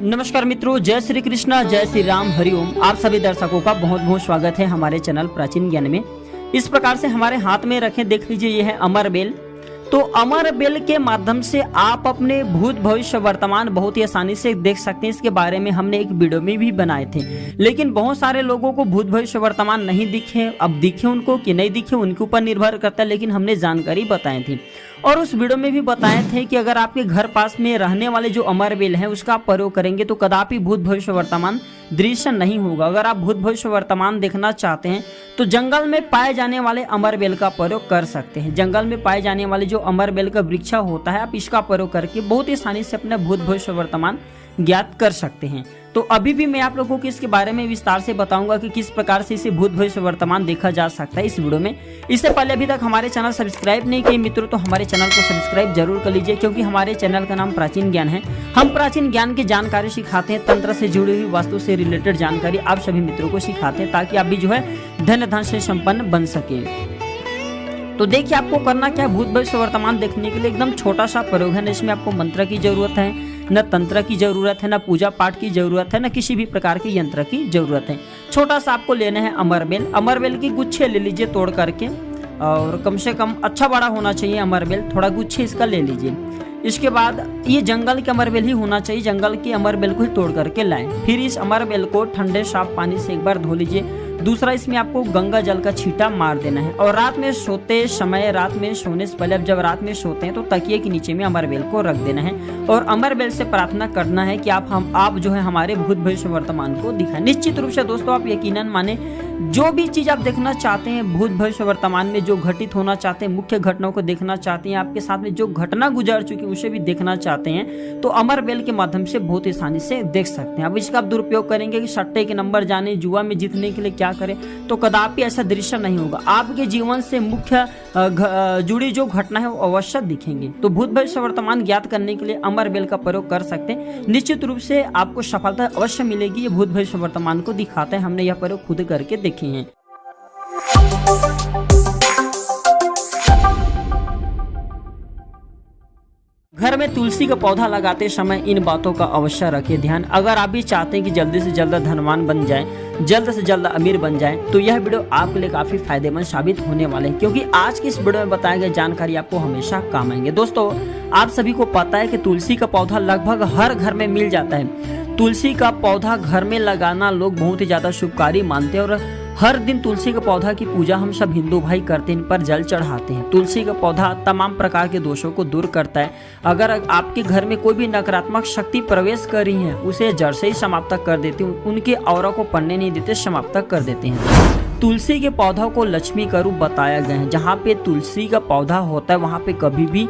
नमस्कार मित्रों, जय श्री कृष्णा, जय श्री राम, हरिओम। आप सभी दर्शकों का बहुत बहुत स्वागत है हमारे चैनल प्राचीन ज्ञान में। इस प्रकार से हमारे हाथ में रखे देख लीजिए, ये है अमर बेल। तो अमर बेल के माध्यम से आप अपने भूत भविष्य वर्तमान बहुत ही आसानी से देख सकते हैं। इसके बारे में हमने एक वीडियो में भी बनाए थे, लेकिन बहुत सारे लोगों को भूत भविष्य वर्तमान नहीं दिखे। अब दिखे उनको कि नहीं दिखे उनके ऊपर निर्भर करता है, लेकिन हमने जानकारी बताई थी और उस वीडियो में भी बताए थे कि अगर आपके घर पास में रहने वाले जो अमर बेल है उसका आप प्रयोग करेंगे तो कदापि भूत भविष्य वर्तमान दृश्य नहीं होगा। अगर आप भूत भविष्य वर्तमान देखना चाहते हैं तो जंगल में पाए जाने वाले अमर बेल का प्रयोग कर सकते हैं। जंगल में पाए जाने वाले जो अमर बेल का वृक्ष होता है, आप इसका प्रयोग करके बहुत ही आसानी से अपना भूत भविष्य वर्तमान ज्ञात कर सकते हैं। तो अभी भी मैं आप लोगों को इसके बारे में विस्तार से बताऊंगा कि किस प्रकार से इसे भूत भविष्य वर्तमान देखा जा सकता है इस वीडियो में। इससे पहले अभी तक हमारे चैनल सब्सक्राइब नहीं किए मित्रों तो हमारे चैनल को सब्सक्राइब जरूर कर लीजिए, क्योंकि हमारे चैनल का नाम प्राचीन ज्ञान है। हम प्राचीन ज्ञान की जानकारी सिखाते हैं, तंत्र से जुड़ी हुई वास्तु से रिलेटेड जानकारी आप सभी मित्रों को सिखाते हैं, ताकि आप भी जो है धन से संपन्न बन सके। तो देखिए, आपको करना क्या है, भूत भविष्य वर्तमान देखने के लिए एकदम छोटा सा प्रयोग है। इसमें आपको मंत्र की जरूरत है, न तंत्र की जरूरत है, न पूजा पाठ की जरूरत है, न किसी भी प्रकार के यंत्र की जरूरत है। छोटा सा आपको लेना है अमर बेल। अमर बेल की गुच्छे ले लीजिए तोड़ करके, और कम से कम अच्छा बड़ा होना चाहिए अमर बेल, थोड़ा गुच्छे इसका ले लीजिए। इसके बाद ये जंगल के अमर बेल ही होना चाहिए, जंगल की अमर बेल को ही तोड़ करके लाएं। फिर इस अमर बेल को ठंडे साफ पानी से एक बार धो लीजिए। दूसरा, इसमें आपको गंगा जल का छींटा मार देना है। और रात में सोते समय, रात में सोने से पहले, अब जब रात में सोते हैं तो तकिए के नीचे में अमर बेल को रख देना है और अमर बेल से प्रार्थना करना है कि आप जो है हमारे भूत भविष्य वर्तमान को दिखाएं। निश्चित रूप से दोस्तों, आप यकीनन माने जो भी चीज आप देखना चाहते हैं भूत भविष्य वर्तमान में, जो घटित होना चाहते हैं, मुख्य घटनाओं को देखना चाहते हैं, आपके साथ में जो घटना गुजर चुकी है उसे भी देखना चाहते हैं, तो अमर बेल के माध्यम से बहुत आसानी से देख सकते हैं। अब इसका आप दुरुपयोग करेंगे कि सट्टे के नंबर जाने, जुआ में जीतने के लिए क्या करें, तो कदापि ऐसा दृश्य नहीं होगा। आपके जीवन से मुख्य जुड़ी जो घटना है वो अवश्य दिखेंगे। तो भूत भविष्य वर्तमान ज्ञात करने के लिए अमर बेल का प्रयोग कर सकते हैं। निश्चित रूप से आपको सफलता अवश्य मिलेगी। ये भूत भविष्य वर्तमान को दिखाते हैं, हमने यह प्रयोग खुद करके देखे हैं। घर में तुलसी का पौधा लगाते समय इन बातों का अवश्य रखें ध्यान। अगर आप भी चाहते हैं कि जल्दी से जल्द धनवान बन जाएं, जल्द से जल्द अमीर बन जाएं, तो यह वीडियो आपके लिए काफी फायदेमंद साबित होने वाले हैं, क्योंकि आज की इस वीडियो में बताई गई जानकारी आपको हमेशा काम आएंगे। दोस्तों, आप सभी को पता है कि तुलसी का पौधा लगभग हर घर में मिल जाता है। तुलसी का पौधा घर में लगाना लोग बहुत ही ज्यादा शुभकारी मानते हैं और हर दिन तुलसी का पौधा की पूजा हम सब हिंदू भाई करते हैं, इन पर जल चढ़ाते हैं। तुलसी का पौधा तमाम प्रकार के दोषों को दूर करता है। अगर आपके घर में कोई भी नकारात्मक शक्ति प्रवेश कर रही है, उसे जड़ से ही समाप्त कर देती है, उनके औरा को पड़ने नहीं देते, समाप्त कर देते हैं। तुलसी के पौधा को लक्ष्मी का रूप बताया गया है। जहाँ पे तुलसी का पौधा होता है वहाँ पे कभी भी,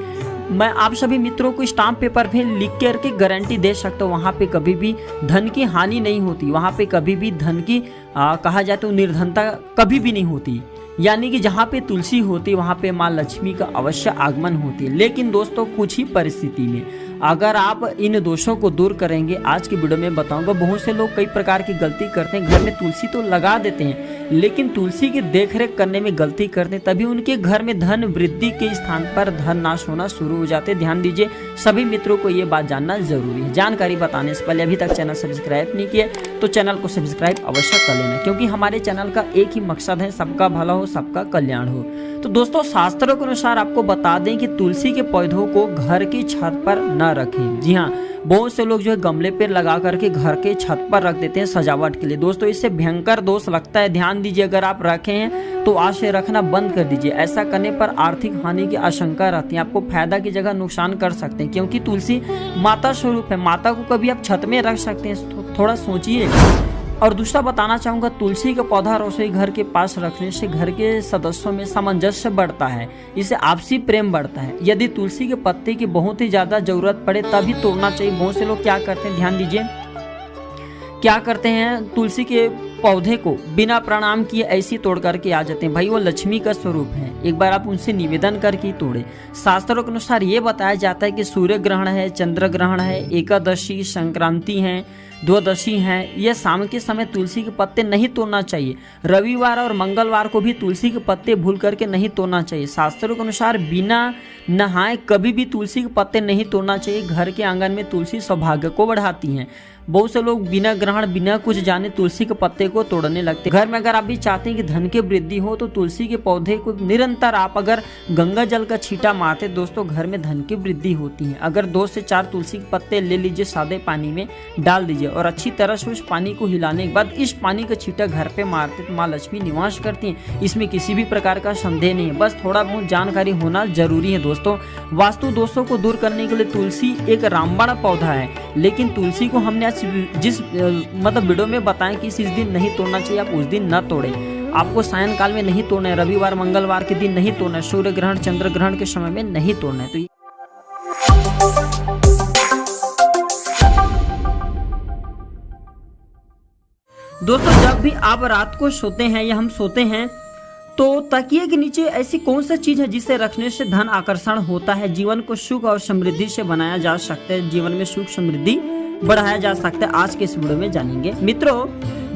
मैं आप सभी मित्रों को स्टाम्प पेपर पे लिख करके गारंटी दे सकता हूँ, वहाँ पे कभी भी धन की हानि नहीं होती। वहाँ पे कभी भी धन की कहा जाए तो निर्धनता कभी भी नहीं होती। यानी कि जहाँ पे तुलसी होती है वहाँ पे माँ लक्ष्मी का अवश्य आगमन होती है। लेकिन दोस्तों, कुछ ही परिस्थिति में अगर आप इन दोषों को दूर करेंगे, आज की वीडियो में बताऊंगा। बहुत से लोग कई प्रकार की गलती करते हैं, घर में तुलसी तो लगा देते हैं लेकिन तुलसी की देखरेख करने में गलती करते हैं, तभी उनके घर में धन वृद्धि के स्थान पर धन नाश होना शुरू हो जाते हैं। ध्यान दीजिए, सभी मित्रों को ये बात जानना जरूरी है। जानकारी बताने से पहले अभी तक चैनल सब्सक्राइब नहीं किए तो चैनल को सब्सक्राइब अवश्य कर लेना, क्योंकि हमारे चैनल का एक ही मकसद है, सबका भला हो, सबका कल्याण हो। तो दोस्तों, शास्त्रों के अनुसार आपको बता दें कि तुलसी के पौधों को घर की छत पर न रखें। जी हाँ, बहुत से लोग जो है गमले पे लगा करके घर के छत पर रख देते हैं सजावट के लिए। दोस्तों, इससे भयंकर दोष लगता है। ध्यान दीजिए, अगर आप रखे हैं तो आज से रखना बंद कर दीजिए। ऐसा करने पर आर्थिक हानि की आशंका रहती है, आपको फायदा की जगह नुकसान कर सकते हैं, क्योंकि तुलसी माता स्वरूप है। माता को कभी आप छत में रख सकते हैं, थोड़ा सोचिए। और दूसरा बताना चाहूँगा, तुलसी का पौधा रसोई घर के पास रखने से घर के सदस्यों में सामंजस्य बढ़ता है, इससे आपसी प्रेम बढ़ता है। यदि तुलसी के पत्ते की बहुत ही ज़्यादा जरूरत पड़े तभी तोड़ना चाहिए। बहुत से लोग क्या करते हैं, ध्यान दीजिए, क्या करते हैं, तुलसी के पौधे को बिना प्रणाम किए ऐसे तोड़ करके आ जाते हैं। भाई, वो लक्ष्मी का स्वरूप है, एक बार आप उनसे निवेदन करके तोड़े। शास्त्रों के अनुसार ये बताया जाता है कि सूर्य ग्रहण है, चंद्र ग्रहण है, एकादशी, संक्रांति है, द्वादशी है, यह शाम के समय तुलसी के पत्ते नहीं तोड़ना चाहिए। रविवार और मंगलवार को भी तुलसी के पत्ते भूल करके नहीं तोड़ना चाहिए। शास्त्रों के अनुसार बिना नहाए कभी भी तुलसी के पत्ते नहीं तोड़ना चाहिए। घर के आंगन में तुलसी सौभाग्य को बढ़ाती हैं। बहुत से लोग बिना ग्रहण बिना कुछ जाने तुलसी के पत्ते को तोड़ने लगते हैं। घर में अगर आप भी चाहते हैं कि धन की वृद्धि हो तो तुलसी के पौधे को निरंतर आप अगर गंगा जल का छींटा मारते दोस्तों, घर में धन की वृद्धि होती है। अगर 2 से 4 तुलसी के पत्ते ले लीजिए, सादे पानी में डाल दीजिए और अच्छी तरह से उस पानी को हिलाने के बाद इस पानी का छींटा घर पे मारते तो माँ लक्ष्मी निवास करती है। इसमें किसी भी प्रकार का संदेह नहीं है, बस थोड़ा बहुत जानकारी होना जरूरी है दोस्तों। वास्तु दोषों को दूर करने के लिए तुलसी एक रामबाण पौधा है, लेकिन तुलसी को हमने आज जिस वीडियो में बताएं कि इस दिन नहीं तोड़ना चाहिए, आप उस दिन न तोड़ें। आपको सायंकाल में नहीं तोड़ना है, रविवार मंगलवार के दिन नहीं तोड़ना है, सूर्य ग्रहण चंद्र ग्रहण के समय में नहीं तोड़ना है। तो दोस्तों, जब भी आप रात को सोते हैं या हम सोते हैं तो तकिए के नीचे ऐसी कौन सी चीज है जिसे रखने से धन आकर्षण होता है, जीवन को सुख और समृद्धि से बनाया जा सकता है, जीवन में सुख समृद्धि बढ़ाया जा सकता है। आज के इस वीडियो में जानेंगे। मित्रों,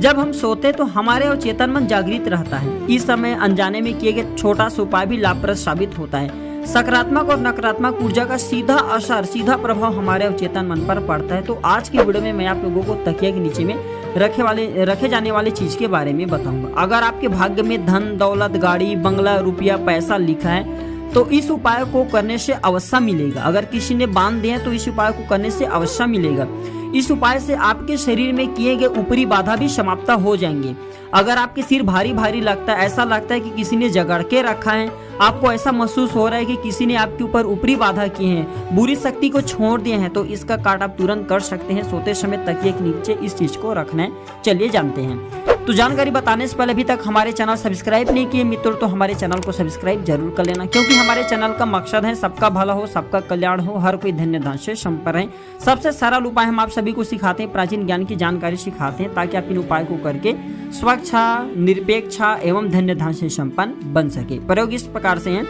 जब हम सोते तो हमारे और चेतन मन जागृत रहता है। इस समय अनजाने में किए गए छोटा सा उपाय भी लाभप्रद साबित होता है। सकारात्मक और नकारात्मक ऊर्जा का सीधा असर, सीधा प्रभाव हमारे और चेतन मन पर पड़ता है। तो आज की वीडियो में मैं आप लोगों को तकिया के नीचे में रखे जाने वाली चीज के बारे में बताऊंगा। अगर आपके भाग्य में धन दौलत गाड़ी बंगला रुपया पैसा लिखा है तो इस उपाय को करने से अवश्य मिलेगा। अगर किसी ने बांध दिया तो इस उपाय को करने से अवश्य मिलेगा। इस उपाय से आपके शरीर में किए गए ऊपरी बाधा भी समाप्त हो जाएंगे। अगर आपके सिर भारी भारी लगता है, ऐसा लगता है कि किसी ने जगड़ के रखा है, आपको ऐसा महसूस हो रहा है कि किसी ने आपके ऊपर ऊपरी बाधा की है, बुरी शक्ति को छोड़ दिए हैं, तो इसका काट आप तुरंत कर सकते हैं। सोते समय तकिए के नीचे इस चीज को रखना है। चलिए जानते हैं। तो जानकारी बताने से पहले अभी तक हमारे चैनल सब्सक्राइब नहीं किए मित्रों तो हमारे चैनल को सब्सक्राइब जरूर कर लेना, क्योंकि हमारे चैनल का मकसद है सबका भला हो, सबका कल्याण हो, हर कोई धन्य धन से संपन्न रहे। सबसे सरल उपाय हम आप सभी को सिखाते हैं, प्राचीन ज्ञान की जानकारी सिखाते हैं, ताकि आप इन उपाय को करके स्वच्छ निरपेक्ष एवं धन्य धन से संपन्न बन सके। प्रयोग इस प्रकार से है।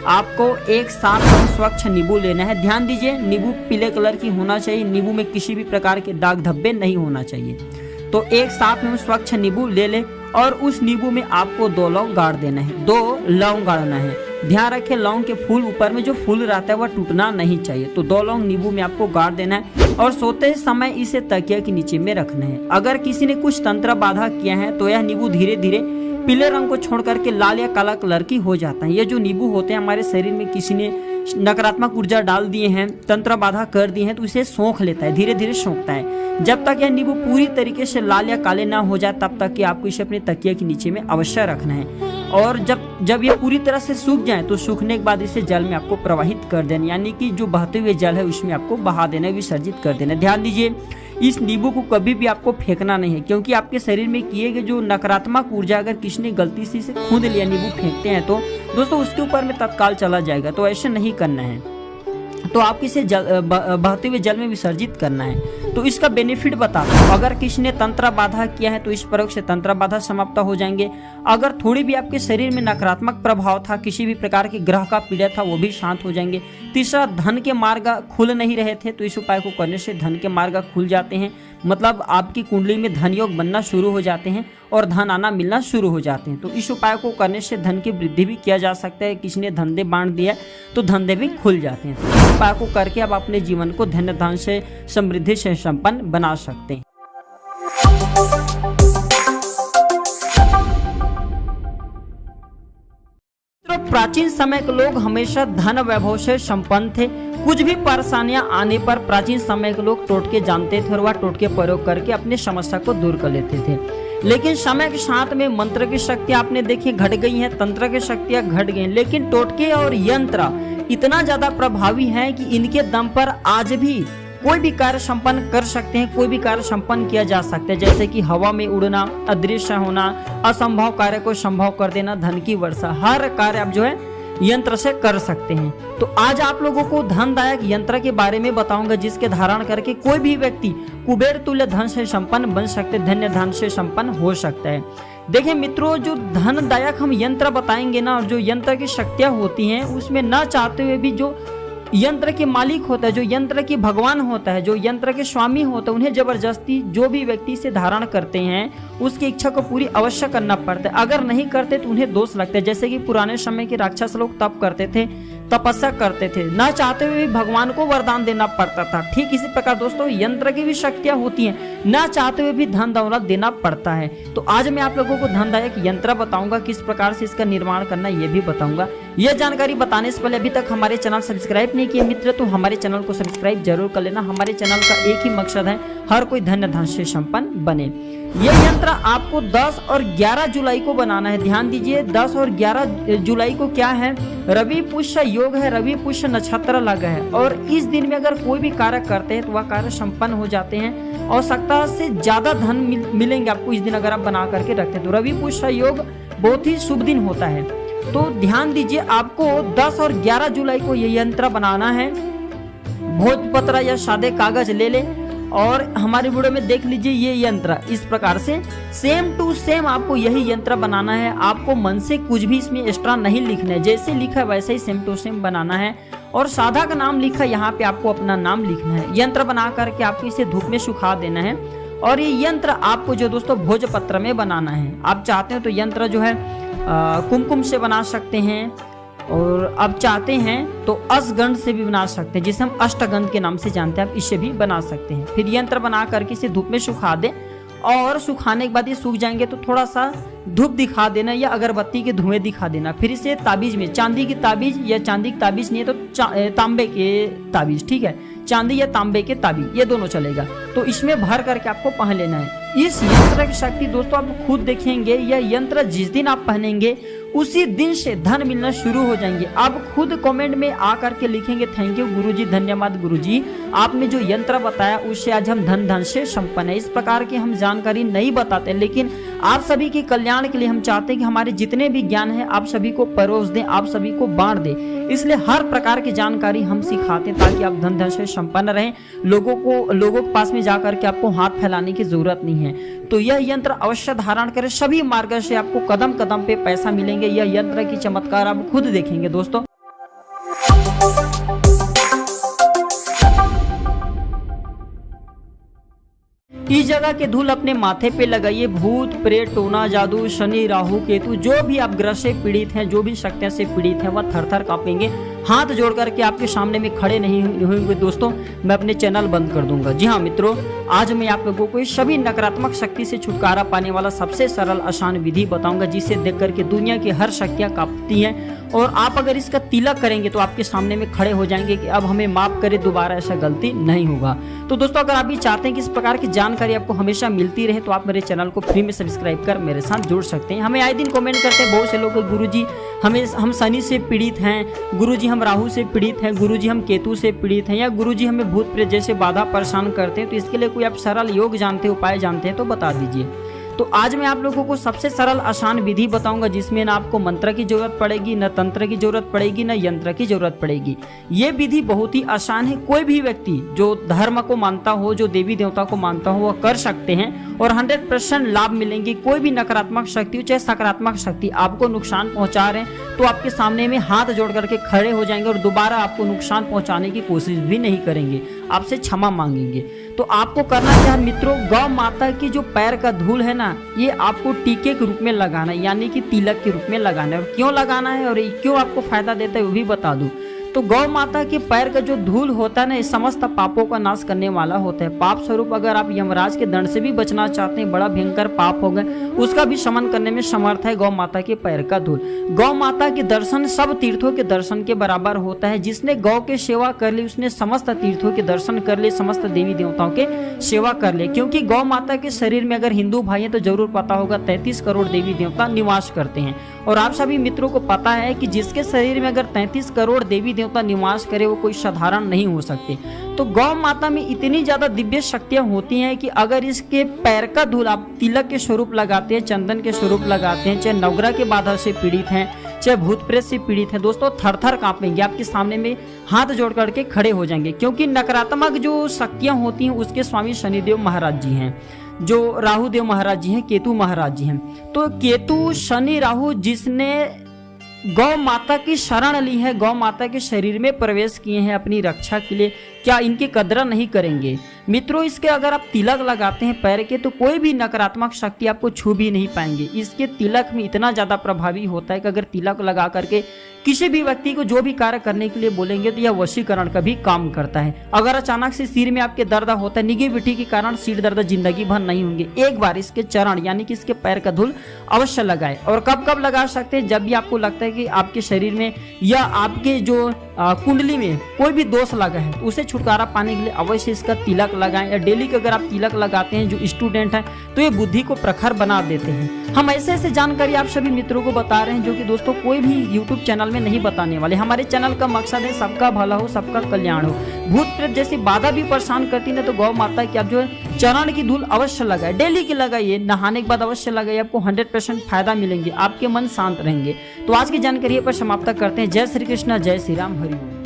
आपको एक साथ स्वच्छ नींबू लेना है। ध्यान दीजिए, नींबू पीले कलर की होना चाहिए। नींबू में किसी भी प्रकार के दाग धब्बे नहीं होना चाहिए। तो एक साथ में स्वच्छ नींबू ले ले और उस नींबू में आपको 2 लौंग गाड़ देना है, 2 लौंग गाड़ना है। ध्यान रखें, लौंग के फूल ऊपर में जो फूल रहता है वह टूटना नहीं चाहिए। तो 2 लौंग नींबू में आपको गाड़ देना है और सोते समय इसे तकिया के नीचे में रखना है। अगर किसी ने कुछ तंत्र बाधा किया है तो यह नींबू धीरे धीरे पीले रंग को छोड़ करके लाल या काला कलर की हो जाता है। ये जो नींबू होते हैं हमारे शरीर में किसी ने नकारात्मक ऊर्जा डाल दिए हैं, तंत्र बाधा कर दी है, तो इसे सोख लेता है, धीरे धीरे सोखता है। जब तक यह नींबू पूरी तरीके से लाल या काले ना हो जाए तब तक कि आपको इसे अपने तकिया के नीचे में अवश्य रखना है। और जब ये पूरी तरह से सूख जाए तो सूखने के बाद इसे जल में आपको प्रवाहित कर देना, यानी कि जो बहते हुए जल है उसमें आपको बहा देना, विसर्जित कर देना। ध्यान दीजिए, इस नींबू को कभी भी आपको फेंकना नहीं है, क्योंकि आपके शरीर में किए गए जो नकारात्मक ऊर्जा अगर किसी ने गलती से इसे खूंद लिया, नींबू फेंकते हैं तो दोस्तों उसके ऊपर में तत्काल चला जाएगा। तो ऐसे नहीं करना है। तो आपको इसे बहते हुए जल में विसर्जित करना है। तो इसका बेनिफिट बताता हूँ। अगर किसी ने तंत्र बाधा किया है तो इस प्रयोग से तंत्र बाधा समाप्त हो जाएंगे। अगर थोड़ी भी आपके शरीर में नकारात्मक प्रभाव था, किसी भी प्रकार के ग्रह का पीड़ा था, वो भी शांत हो जाएंगे। तीसरा, धन के मार्ग खुल नहीं रहे थे तो इस उपाय को करने से धन के मार्ग खुल जाते हैं। मतलब आपकी कुंडली में धन योग बनना शुरू हो जाते हैं और धन आना मिलना शुरू हो जाते हैं। तो इस उपाय को करने से धन की वृद्धि भी किया जा सकता है। किसी ने धंधे बांट दिया तो धंधे भी खुल जाते हैं। तो इस उपाय को करके आप अपने जीवन को धन्य धन से समृद्धि से संपन्न बना सकते हैं। तो प्राचीन समय के लोग हमेशा धन वैभव से संपन्न थे। कुछ भी परेशानियां आने पर प्राचीन समय के लोग टोटके जानते थे और वह टोटके प्रयोग करके अपने समस्या को दूर कर लेते थे। लेकिन समय के साथ में मंत्र की शक्तियां आपने देखी घट गई हैं, तंत्र की शक्तियां घट गई, लेकिन टोटके और यंत्र इतना ज्यादा प्रभावी हैं कि इनके दम पर आज भी कोई भी कार्य संपन्न कर सकते हैं, कोई भी कार्य संपन्न किया जा सकता है। जैसे कि हवा में उड़ना, अदृश्य होना, असंभव कार्य को संभव कर देना, धन की वर्षा, हर कार्य आप जो है यंत्र से कर सकते हैं। तो आज आप लोगों को धनदायक यंत्र के बारे में बताऊंगा, जिसके धारण करके कोई भी व्यक्ति कुबेर तुल्य धन से संपन्न बन सकते, धन्य धन से संपन्न हो सकता है। देखिए मित्रों, जो धनदायक हम यंत्र बताएंगे ना, और जो यंत्र की शक्तियां होती हैं उसमें न चाहते हुए भी जो यंत्र के मालिक होता है, जो यंत्र के भगवान होता है, जो यंत्र के स्वामी होता है, उन्हें जबरदस्ती जो भी व्यक्ति से धारण करते हैं उसकी इच्छा को पूरी अवश्य करना पड़ता है। अगर नहीं करते तो उन्हें दोष लगता है। जैसे कि पुराने समय के राक्षस लोग तप करते थे, तपस्या करते थे, ना चाहते हुए भी भगवान को वरदान देना पड़ता था। ठीक इसी प्रकार दोस्तों यंत्र की भी शक्तियां होती हैं, ना चाहते हुए भी धन दौलत देना पड़ता है। तो आज मैं आप लोगों को धनदायक यंत्र बताऊंगा, किस प्रकार से इसका निर्माण करना ये भी बताऊंगा। यह जानकारी बताने से पहले अभी तक हमारे चैनल सब्सक्राइब नहीं किए मित्र तो हमारे चैनल को सब्सक्राइब जरूर कर लेना। हमारे चैनल का एक ही मकसद है, हर कोई धन्य धन से संपन्न बने। यह यंत्र आपको 10 और 11 जुलाई को बनाना है। ध्यान दीजिए 10 और 11 जुलाई को क्या है, रवि पुष्य योग है, रवि पुष्य नक्षत्र लगा है और इस दिन में अगर कोई भी कार्य करते हैं तो वह कार्य संपन्न हो जाते हैं। आवश्यकता से ज्यादा धन मिलेंगे आपको इस दिन अगर आप बना करके रखते हैं तो। रवि पुष्य योग बहुत ही शुभ दिन होता है। तो ध्यान दीजिए आपको 10 और 11 जुलाई को यह यंत्र बनाना है। भोजपत्र या सादे कागज ले ले और हमारे वीडियो में देख लीजिए ये यंत्र इस प्रकार से सेम टू सेम आपको यही यंत्र बनाना है। आपको मन से कुछ भी इसमें एक्स्ट्रा नहीं लिखना है, जैसे लिखा है वैसे ही सेम टू सेम बनाना है। और साधा का नाम लिखा है, यहाँ पे आपको अपना नाम लिखना है। यंत्र बना करके आपको इसे धूप में सुखा देना है और ये यंत्र आपको जो दोस्तों भोजपत्र में बनाना है। आप चाहते हो तो यंत्र जो है कुमकुम से बना सकते हैं और आप चाहते हैं तो अष्टगंध से भी बना सकते हैं, जिसे हम अष्टगंध के नाम से जानते हैं, आप इससे भी बना सकते हैं। फिर यंत्र बना करके इसे धूप में सुखा दें और सुखाने के बाद ये सूख जाएंगे तो थोड़ा सा धूप दिखा देना या अगरबत्ती के धुएं दिखा देना। फिर इसे ताबीज में, चांदी की ताबीज या चांदी की ताबीज नहीं है तो तांबे के ताबीज, ठीक है, चांदी या तांबे के ताबीज ये दोनों चलेगा, तो इसमें भर करके आपको पहन लेना है। इस यंत्र की शक्ति दोस्तों आप खुद देखेंगे, यह यंत्र जिस दिन आप पहनेंगे उसी दिन से धन मिलना शुरू हो जाएंगे। आप खुद कमेंट में आकर के लिखेंगे थैंक यू गुरुजी, धन्यवाद गुरुजी, आपने जो यंत्र बताया उससे आज हम धन से संपन्न है। इस प्रकार की हम जानकारी नहीं बताते, लेकिन आप सभी के कल्याण के लिए हम चाहते हैं कि हमारे जितने भी ज्ञान है आप सभी को परोस दें, आप सभी को बांट दें। इसलिए हर प्रकार की जानकारी हम सिखाते हैं ताकि आप धन से संपन्न रहें। लोगों के पास में जाकर के आपको हाथ फैलाने की जरूरत नहीं है। तो यह यंत्र अवश्य धारण करें, सभी मार्ग से आपको कदम कदम पे पैसा मिलेंगे। यह यंत्र की चमत्कार आप खुद देखेंगे दोस्तों। इस जगह के धूल अपने माथे पे लगाइए। भूत प्रेत टोना जादू शनि राहु केतु जो भी आप ग्रह से पीड़ित हैं, जो भी शक्तियों से पीड़ित हैं, वह थर थर कांपेंगे। हाथ जोड़ करके आपके सामने में खड़े नहीं होंगे दोस्तों, मैं अपने चैनल बंद कर दूंगा। जी हाँ मित्रों, आज मैं आप लोगों को सभी नकारात्मक शक्ति से छुटकारा पाने वाला सबसे सरल आसान विधि बताऊंगा, जिसे देख करके दुनिया की हर शक्तियां कांपती हैं। और आप अगर इसका तिलक करेंगे तो आपके सामने में खड़े हो जाएंगे कि अब हमें माफ करे, दोबारा ऐसा गलती नहीं होगा। तो दोस्तों अगर आप भी चाहते हैं कि इस प्रकार की जानकारी आपको हमेशा मिलती रहे तो आप मेरे चैनल को फ्री में सब्सक्राइब कर मेरे साथ जुड़ सकते हैं। हमें आए दिन कमेंट करते हैं बहुत से लोग, गुरुजी हम शनि से पीड़ित हैं, गुरुजी हम राहु से पीड़ित हैं, गुरुजी हम केतु से पीड़ित हैं, या गुरुजी हमें भूत प्रेत जैसे बाधा परेशान करते हैं। तो इसके लिए कोई आप सरल योग जानते हैं, उपाय जानते हैं तो बता दीजिए। तो आज मैं आप लोगों को सबसे सरल आसान विधि बताऊंगा, जिसमें ना आपको मंत्र की जरूरत पड़ेगी, न तंत्र की जरूरत पड़ेगी, न यंत्र की जरूरत पड़ेगी। ये विधि बहुत ही आसान है। कोई भी व्यक्ति जो धर्म को मानता हो, जो देवी देवता को मानता हो, वह कर सकते हैं और 100% लाभ मिलेंगे। कोई भी नकारात्मक शक्ति चाहे सकारात्मक शक्ति आपको नुकसान पहुंचा रहे हैं तो आपके सामने में हाथ जोड़ करके खड़े हो जाएंगे और दोबारा आपको नुकसान पहुंचाने की कोशिश भी नहीं करेंगे, आपसे क्षमा मांगेंगे। तो आपको करना क्या है मित्रों, गौ माता की जो पैर का धूल है ना, ये आपको टीके के रूप में लगाना है, यानी कि तिलक के रूप में लगाना है। और क्यों लगाना है और क्यों आपको फायदा देता है वो भी बता दूं। तो गौ माता के पैर का जो धूल होता है ना, इस समस्त पापों का नाश करने वाला होता है। पाप स्वरूप अगर आप यमराज के दंड से भी बचना चाहते हैं, बड़ा भयंकर पाप हो गए, उसका भी शमन करने में समर्थ है गौ माता के पैर का धूल। गौ माता के दर्शन सब तीर्थों के दर्शन के बराबर होता है। जिसने गौ के सेवा कर ली उसने समस्त तीर्थों के दर्शन कर ले, समस्त देवी देवताओं के सेवा कर ले। क्योंकि गौ माता के शरीर में अगर हिंदू भाई हैं तो जरूर पता होगा 33 करोड़ देवी देवता निवास करते हैं। और आप सभी मित्रों को पता है कि जिसके शरीर में अगर 33 करोड़ देवी देवता निवास करे वो कोई साधारण नहीं हो सकते। तो गौ माता में इतनी ज्यादा दिव्य शक्तियां होती हैं कि अगर इसके पैर का धूल आप तिलक के स्वरूप लगाते हैं, चंदन के स्वरूप लगाते हैं, चाहे नवग्रह के बाधा से पीड़ित हैं, चाहे भूत प्रेत से पीड़ित हैं, दोस्तों थर थर कांपेंगे, आपके सामने में हाथ जोड़ करके खड़े हो जाएंगे। क्योंकि नकारात्मक जो शक्तियां होती हैं उसके स्वामी शनिदेव महाराज जी हैं, जो राहु देव महाराज जी हैं, केतु महाराज जी हैं। तो केतु शनि राहु जिसने गौ माता की शरण ली है, गौ माता के शरीर में प्रवेश किए हैं अपनी रक्षा के लिए, क्या इनकी कदर नहीं करेंगे? मित्रों, इसके अगर आप तिलक लगाते हैं पैर के तो कोई भी नकारात्मक शक्ति आपको छू भी नहीं पाएंगे। इसके तिलक में इतना ज़्यादा प्रभावी होता है कि अगर तिलक लगा करके किसी भी व्यक्ति को जो भी कार्य करने के लिए बोलेंगे तो यह वशीकरण का भी काम करता है। अगर अचानक से सिर में आपके दर्द होता है, निगेटिविटी के कारण सिर दर्द जिंदगी भर नहीं होंगे, एक बार इसके चरण यानी कि इसके पैर का धूल अवश्य लगाए। और कब कब लगा सकते हैं? जब भी आपको लगता है कि आपके शरीर में या आपके जो कुंडली में कोई भी दोष लगा है, उसे छुटकारा पाने के लिए अवश्य इसका तिलक लगाएं। या डेली का अगर आप तिलक लगाते हैं, जो स्टूडेंट हैं, तो ये बुद्धि को प्रखर बना देते हैं। हम ऐसे ऐसे जानकारी आप सभी मित्रों को बता रहे हैं जो कि दोस्तों कोई भी यूट्यूब चैनल में नहीं बताने वाले। हमारे चैनल का मकसद है सबका भला हो, सबका कल्याण हो। भूत प्रेत जैसी बाधा भी परेशान करती है तो गौ माता की आप जो है चरण की धूल अवश्य लगाए, डेली की लगाइए, नहाने के बाद अवश्य लगाइए, आपको 100% फायदा मिलेंगे, आपके मन शांत रहेंगे। तो आज की जानकारी पर समाप्त करते हैं। जय श्री कृष्ण, जय श्री राम, हरि ओम।